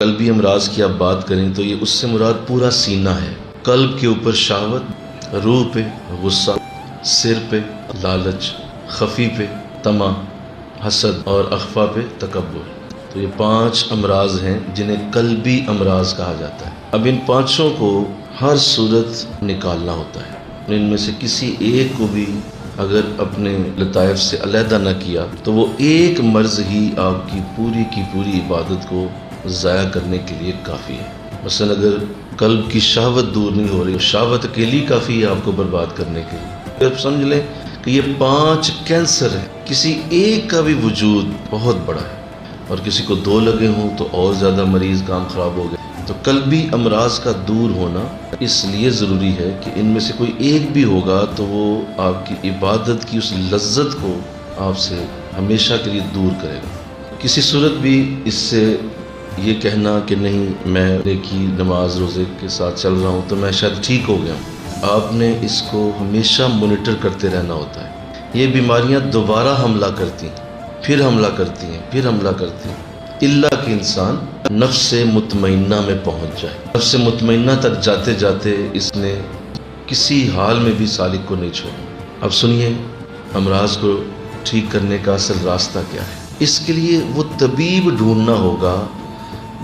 قلبی امراض کی آپ بات کریں تو یہ اس سے مراد پورا سینہ ہے۔ قلب کے اوپر شہوت، روح پہ غصہ، سر پہ لالچ، خفی پہ طمع، حسد اور اخفا پہ تکبر۔ تو یہ 5 امراض ہیں جنہیں قلبی امراض کہا جاتا ہے۔ اب ان 5 کو ہر صورت نکالنا ہوتا ہے۔ ان میں سے کسی ایک کو بھی اگر اپنے لطائف سے علیحدہ نہ کیا تو وہ ایک مرض ہی آپ کی پوری عبادت کو ضائع کرنے کے لیے کافی ہے۔ مثلا اگر قلب کی شہوت دور نہیں ہو رہی، شہوت اکیلی کافی ہے آپ کو برباد کرنے کے لیے۔ اب سمجھ لیں کہ یہ 5 کینسر ہیں، کسی ایک کا بھی وجود بہت بڑا ہے، اور کسی کو 2 لگے ہوں تو اور زیادہ مریض کام خراب ہو گئے۔ تو قلبی امراض کا دور ہونا اس لیے ضروری ہے کہ ان میں سے کوئی ایک بھی ہوگا تو وہ آپ کی عبادت کی اس لذت کو آپ سے ہمیشہ کے لیے دور کرے گا۔ کسی صورت بھی اس سے یہ کہنا کہ نہیں میں نیکی نماز روزے کے ساتھ چل رہا ہوں تو میں شاید ٹھیک ہو گیا ہوں، آپ نے اس کو ہمیشہ مانیٹر کرتے رہنا ہوتا ہے۔ یہ بیماریاں دوبارہ حملہ کرتی ہیں، پھر حملہ کرتی ہیں، پھر حملہ کرتی ہیں، اللہ کہ انسان نفس مطمئنہ میں پہنچ جائے۔ نفس مطمئنہ تک جاتے جاتے اس نے کسی حال میں بھی سالک کو نہیں چھوڑا۔ اب سنیے امراض کو ٹھیک کرنے کا اصل راستہ کیا ہے۔ اس کے لیے وہ طبیب ڈھونڈنا ہوگا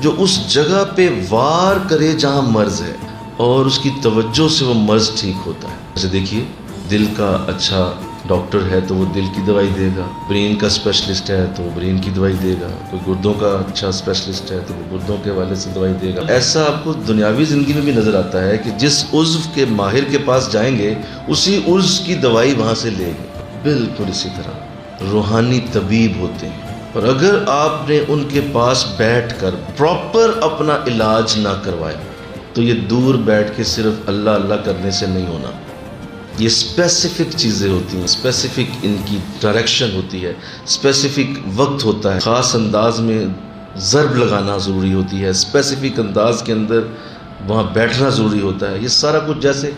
جو اس جگہ پہ وار کرے جہاں مرض ہے، اور اس کی توجہ سے وہ مرض ٹھیک ہوتا ہے۔ جیسے دیکھیے دل کا اچھا ڈاکٹر ہے تو وہ دل کی دوائی دے گا، برین کا اسپیشلسٹ ہے تو وہ برین کی دوائی دے گا، کوئی گردوں کا اچھا اسپیشلسٹ ہے تو وہ گردوں کے حوالے سے دوائی دے گا۔ ایسا آپ کو دنیاوی زندگی میں بھی نظر آتا ہے کہ جس عضو کے ماہر کے پاس جائیں گے اسی عضو کی دوائی وہاں سے لیں گے۔ بالکل اسی طرح روحانی طبیب ہوتے ہیں، اور اگر آپ نے ان کے پاس بیٹھ کر پراپر اپنا علاج نہ کروایا تو یہ دور بیٹھ کے صرف اللہ اللہ کرنے سے نہیں ہونا۔ یہ اسپیسیفک چیزیں ہوتی ہیں، اسپیسیفک ان کی ڈائریکشن ہوتی ہے، اسپیسیفک وقت ہوتا ہے، خاص انداز میں ضرب لگانا ضروری ہوتی ہے، اسپیسیفک انداز کے اندر وہاں بیٹھنا ضروری ہوتا ہے۔ یہ سارا کچھ جیسے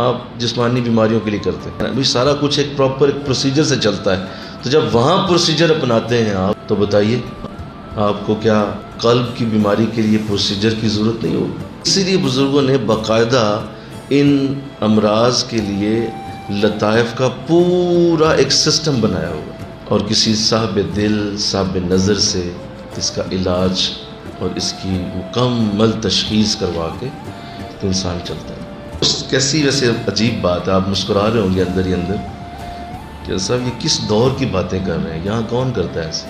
آپ جسمانی بیماریوں کے لیے کرتے ہیں، ابھی سارا کچھ ایک پراپر ایک پروسیجر سے چلتا ہے۔ تو جب وہاں پروسیجر اپناتے ہیں آپ، تو بتائیے آپ کو کیا قلب کی بیماری کے لیے پروسیجر کی ضرورت نہیں ہوگی؟ اسی لیے بزرگوں نے باقاعدہ ان امراض کے لیے لطائف کا پورا ایک سسٹم بنایا ہوا، اور کسی صاحب دل صاحب نظر سے اس کا علاج اور اس کی مکمل تشخیص کروا کے تو انسان چلتا ہے۔ کیسی ویسے عجیب بات ہے، آپ مسکرا رہے ہوں گے اندر ہی اندر کہ صاحب یہ کس دور کی باتیں کر رہے ہیں، یہاں کون کرتا ہے ایسے؟